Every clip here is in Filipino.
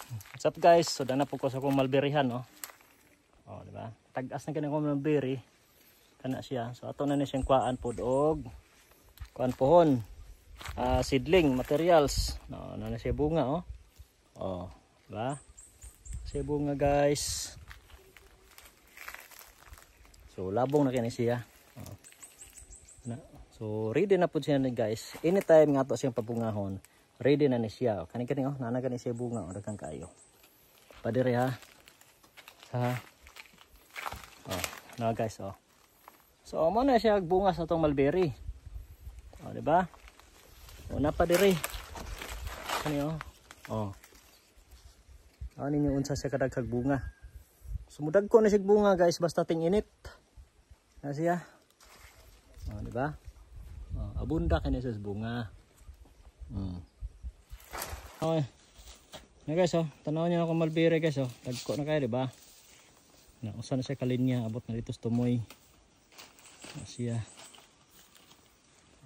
What's up guys? So dana po ko sa akong mulberryhan oh. Oh, di ba? Tag-as na kanang mulberry. Kana siya. So ato na ni siyang kuan pod og kuan pohon. Seedling materials. No, na siya bunga oh. Oh, di ba? Siya bunga guys. So labong na kini siya. Oh. So ready na po siya guys. Anytime nga to siyang pabungahon, ready na ni siya. Kani-kani oh, nana kani siya bunga o daghang kaayo. Padire ha. Sa oh, na guys oh. So mo na siya bunga sa tong mulberry. Oh, di ba? Una pa dire. Kani oh. Oh. Ani ni unsa siya kadaghang bunga. Sumudag ko na siya bunga guys basta ting init. Na siya. Oh, di ba? Oh, abunda kani sa bunga. Okay. Na guys oh, tanaw niyo ako mulberry guys oh. Dagko na kayo di ba? Na usa na siya kalinya abot na dito sa tumoy. Na siya.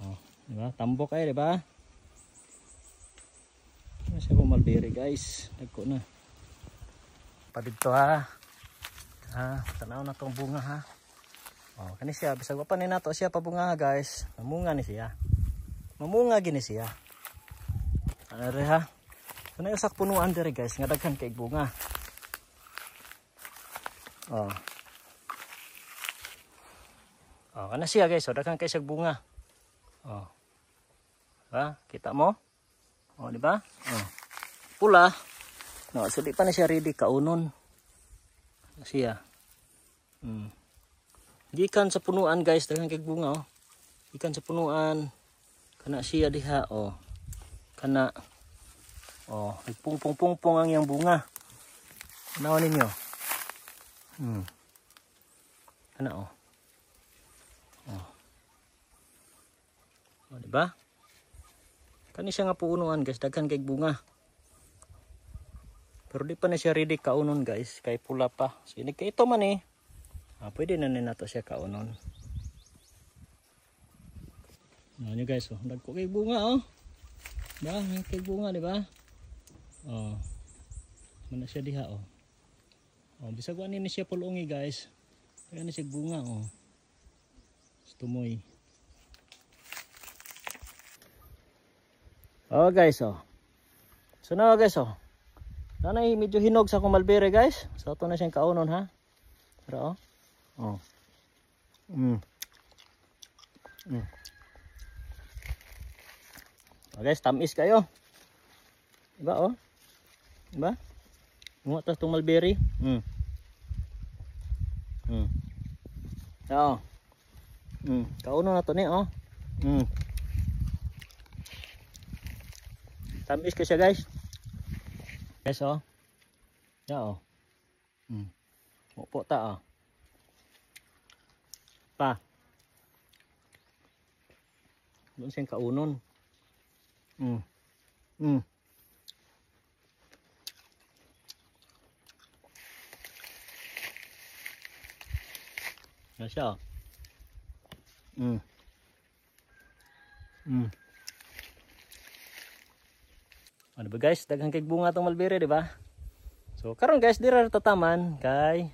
Oh, di ba? Tambok kayo di ba? Na siya ko mulberry guys. Dagko na. Pa dito ha. Ha, tanaw na tong bunga ha. Oh, kani siya bisag pa ni nato siya pabunga guys. Mamunga ni siya. Mamunga gini siya. Ano re ha? So na usak punuan dire guys, nga daghan kay bunga. Oh. Oh, kana siya guys, so daghan kay siyang bunga. Oh. Ha, kita mo? Oh, di ba? Oh. Pula. No, so di pa na siya ready kaunon. Siya. Gikan sa punuan guys, daghan kay bunga oh. Gikan sa punuan. Kana siya diha oh. Kana oh, nagpungpong-pungpong ang yang bunga. Tanaw ninyo. Kana oh. Oh. Oh, di ba? Kani siya nga punuan guys, daghan kay bunga. Pero di pa na siya ready kaunon guys, kay pula pa. So ini kay ito man eh. Pwede na nato siya kaunon. Ano nyo guys, oh, dagko kay bunga oh. Ba, kay bunga di ba? Oh. Mana siya diha oh. Oh, bisag wa ni siya pulungi guys. Kaya ni siya bunga oh. Tumoy. Oh guys oh. So na guys oh. Nanay medyo hinog sa akong mulberry guys. So ato na siyang kaunon ha. Pero oh. Oh. Oh guys, tamis kayo. Diba oh? Diba? Munga tas tong mulberry. Oo. Kauno na to ni oh. Tamis ka siya guys. Guys oh. Ya oh. Mopo ta oh. Pa. Doon siyang kaunon. Yan siya. Ano ba guys, daghang kay bunga tong mulberry di ba? So karon guys, dira tataman kay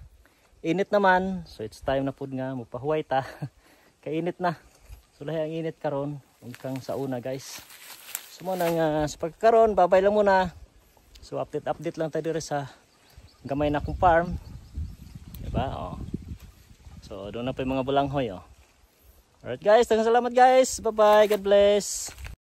init naman. So it's time na pud nga mopahuway ta. Kay init na. So lahi ang init karon, ug kang sauna guys. So mo nang sa pagkaron, babay lang muna. So update lang tayo diri sa gamay na kong farm. Diba? Oh. So doon na pa yung mga bulanghoy oh. Alright guys, daghang salamat guys. Bye bye. God bless.